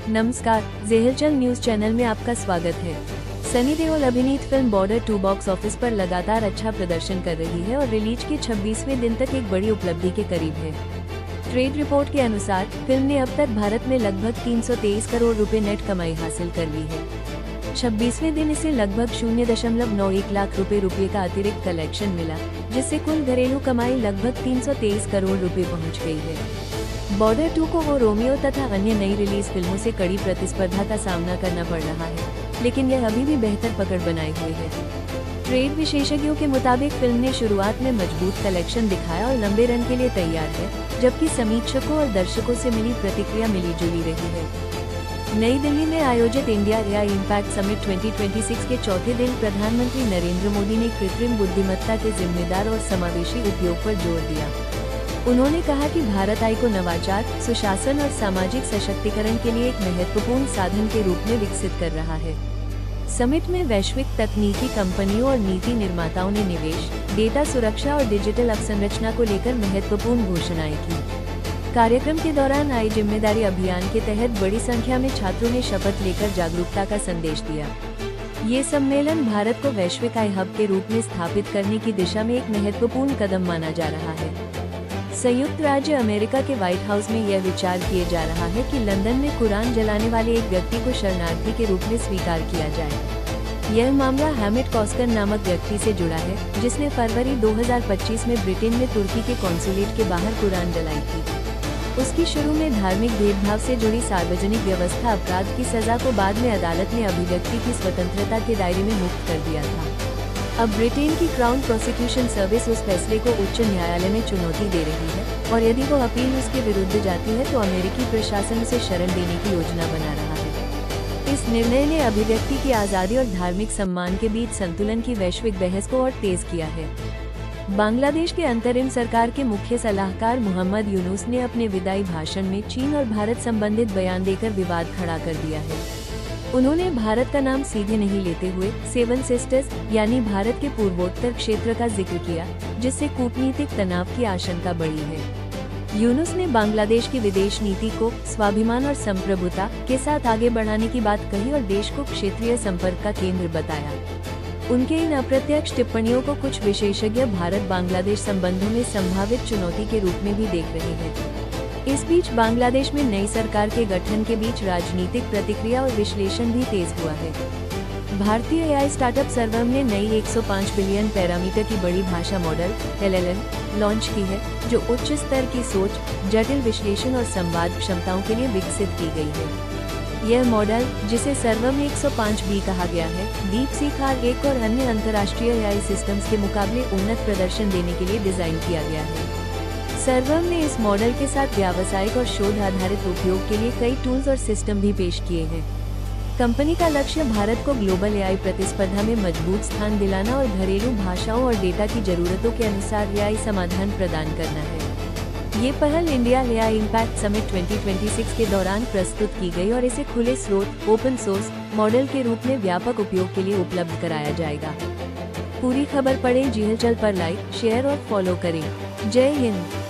नमस्कार, ज़ेहलचल news channel में आपका स्वागत है। सनी देओल अभिनीत फिल्म बॉर्डर 2 बॉक्स ऑफिस पर लगातार अच्छा प्रदर्शन कर रही है और रिलीज के 26वें दिन तक एक बड़ी उपलब्धि के करीब है। ट्रेड रिपोर्ट के अनुसार फिल्म ने अब तक भारत में लगभग 323 करोड़ रुपए नेट कमाई हासिल कर ली है। 26वें दिन इसे लगभग 0.91 लाख रुपए का अतिरिक्त कलेक्शन मिला, जिससे कुल घरेलू कमाई लगभग 323 करोड़ रुपए पहुंच गई है। बॉर्डर 2 को वो रोमियो तथा अन्य नई रिलीज फिल्मों से कड़ी प्रतिस्पर्धा का सामना करना पड़ रहा है, लेकिन यह अभी भी बेहतर पकड़ बनाए हुए है। ट्रेड विशेषज्ञों के मुताबिक फिल्म ने शुरुआत में मजबूत कलेक्शन दिखाया और लंबे रन के लिए तैयार है, जबकि समीक्षकों और दर्शकों से मिली प्रतिक्रिया मिली जुली रही है। नई दिल्ली में आयोजित इंडिया एआई इम्पैक्ट समिट 2026 के चौथे दिन प्रधानमंत्री नरेंद्र मोदी ने कृत्रिम बुद्धिमत्ता के जिम्मेदार और समावेशी उपयोग पर जोर दिया। उन्होंने कहा कि भारत AI को नवाचार, सुशासन और सामाजिक सशक्तिकरण के लिए एक महत्वपूर्ण साधन के रूप में विकसित कर रहा है। समिट में वैश्विक तकनीकी कंपनियों और नीति निर्माताओं ने निवेश, डेटा सुरक्षा और डिजिटल अवसंरचना को लेकर महत्वपूर्ण घोषणाएं की। कार्यक्रम के दौरान AI जिम्मेदारी अभियान के तहत बड़ी संख्या में छात्रों ने शपथ लेकर जागरूकता का संदेश दिया। ये सम्मेलन भारत को वैश्विक AI हब के रूप में स्थापित करने की दिशा में एक महत्वपूर्ण कदम माना जा रहा है। संयुक्त राज्य अमेरिका के व्हाइट हाउस में यह विचार किया जा रहा है कि लंदन में कुरान जलाने वाले एक व्यक्ति को शरणार्थी के रूप में स्वीकार किया जाए। यह मामला हैमिट कॉस्कर नामक व्यक्ति से जुड़ा है, जिसने फरवरी 2025 में ब्रिटेन में तुर्की के कॉन्सुलेट के बाहर कुरान जलाई थी। उसकी शुरू में धार्मिक भेदभाव से जुड़ी सार्वजनिक व्यवस्था अपराध की सजा को बाद में अदालत ने अभिव्यक्ति की स्वतंत्रता के दायरे में मुक्त कर दिया था। अब ब्रिटेन की क्राउन प्रोसिक्यूशन सर्विस उस फैसले को उच्च न्यायालय में चुनौती दे रही है, और यदि वो अपील उसके विरुद्ध जाती है तो अमेरिकी प्रशासन उसे शरण देने की योजना बना रहा है। इस निर्णय ने अभिव्यक्ति की आज़ादी और धार्मिक सम्मान के बीच संतुलन की वैश्विक बहस को और तेज किया है। बांग्लादेश के अंतरिम सरकार के मुख्य सलाहकार मोहम्मद यूनुस ने अपने विदाई भाषण में चीन और भारत संबंधित बयान देकर विवाद खड़ा कर दिया है। उन्होंने भारत का नाम सीधे नहीं लेते हुए 7 सिस्टर्स यानी भारत के पूर्वोत्तर क्षेत्र का जिक्र किया, जिससे कूटनीतिक तनाव की आशंका बढ़ी है। यूनुस ने बांग्लादेश की विदेश नीति को स्वाभिमान और संप्रभुता के साथ आगे बढ़ाने की बात कही और देश को क्षेत्रीय संपर्क का केंद्र बताया। उनके इन अप्रत्यक्ष टिप्पणियों को कुछ विशेषज्ञ भारत बांग्लादेश संबंधों में संभावित चुनौती के रूप में भी देख रहे हैं। इस बीच बांग्लादेश में नई सरकार के गठन के बीच राजनीतिक प्रतिक्रिया और विश्लेषण भी तेज हुआ है। भारतीय AI स्टार्टअप सर्वम ने नई 105 बिलियन पैरामीटर की बड़ी भाषा मॉडल LLM लॉन्च की है, जो उच्च स्तर की सोच, जटिल विश्लेषण और संवाद क्षमताओं के लिए विकसित की गई है। यह मॉडल, जिसे सर्वम 105B कहा गया है, DeepSeek R1 और अन्य अंतर्राष्ट्रीय AI सिस्टम्स के मुकाबले उन्नत प्रदर्शन देने के लिए डिजाइन किया गया है। सर्वम ने इस मॉडल के साथ व्यावसायिक और शोध आधारित उपयोग के लिए कई टूल्स और सिस्टम भी पेश किए हैं। कंपनी का लक्ष्य भारत को ग्लोबल AI प्रतिस्पर्धा में मजबूत स्थान दिलाना और घरेलू भाषाओं और डेटा की जरूरतों के अनुसार AI समाधान प्रदान करना है। ये पहल इंडिया AI इम्पैक्ट समिट 2026 के दौरान प्रस्तुत की गई और इसे खुले स्रोत ओपन सोर्स मॉडल के रूप में व्यापक उपयोग के लिए उपलब्ध कराया जाएगा। पूरी खबर पढ़ें ज़ेहलचल पर लाइक, शेयर और फॉलो करें। जय हिंद।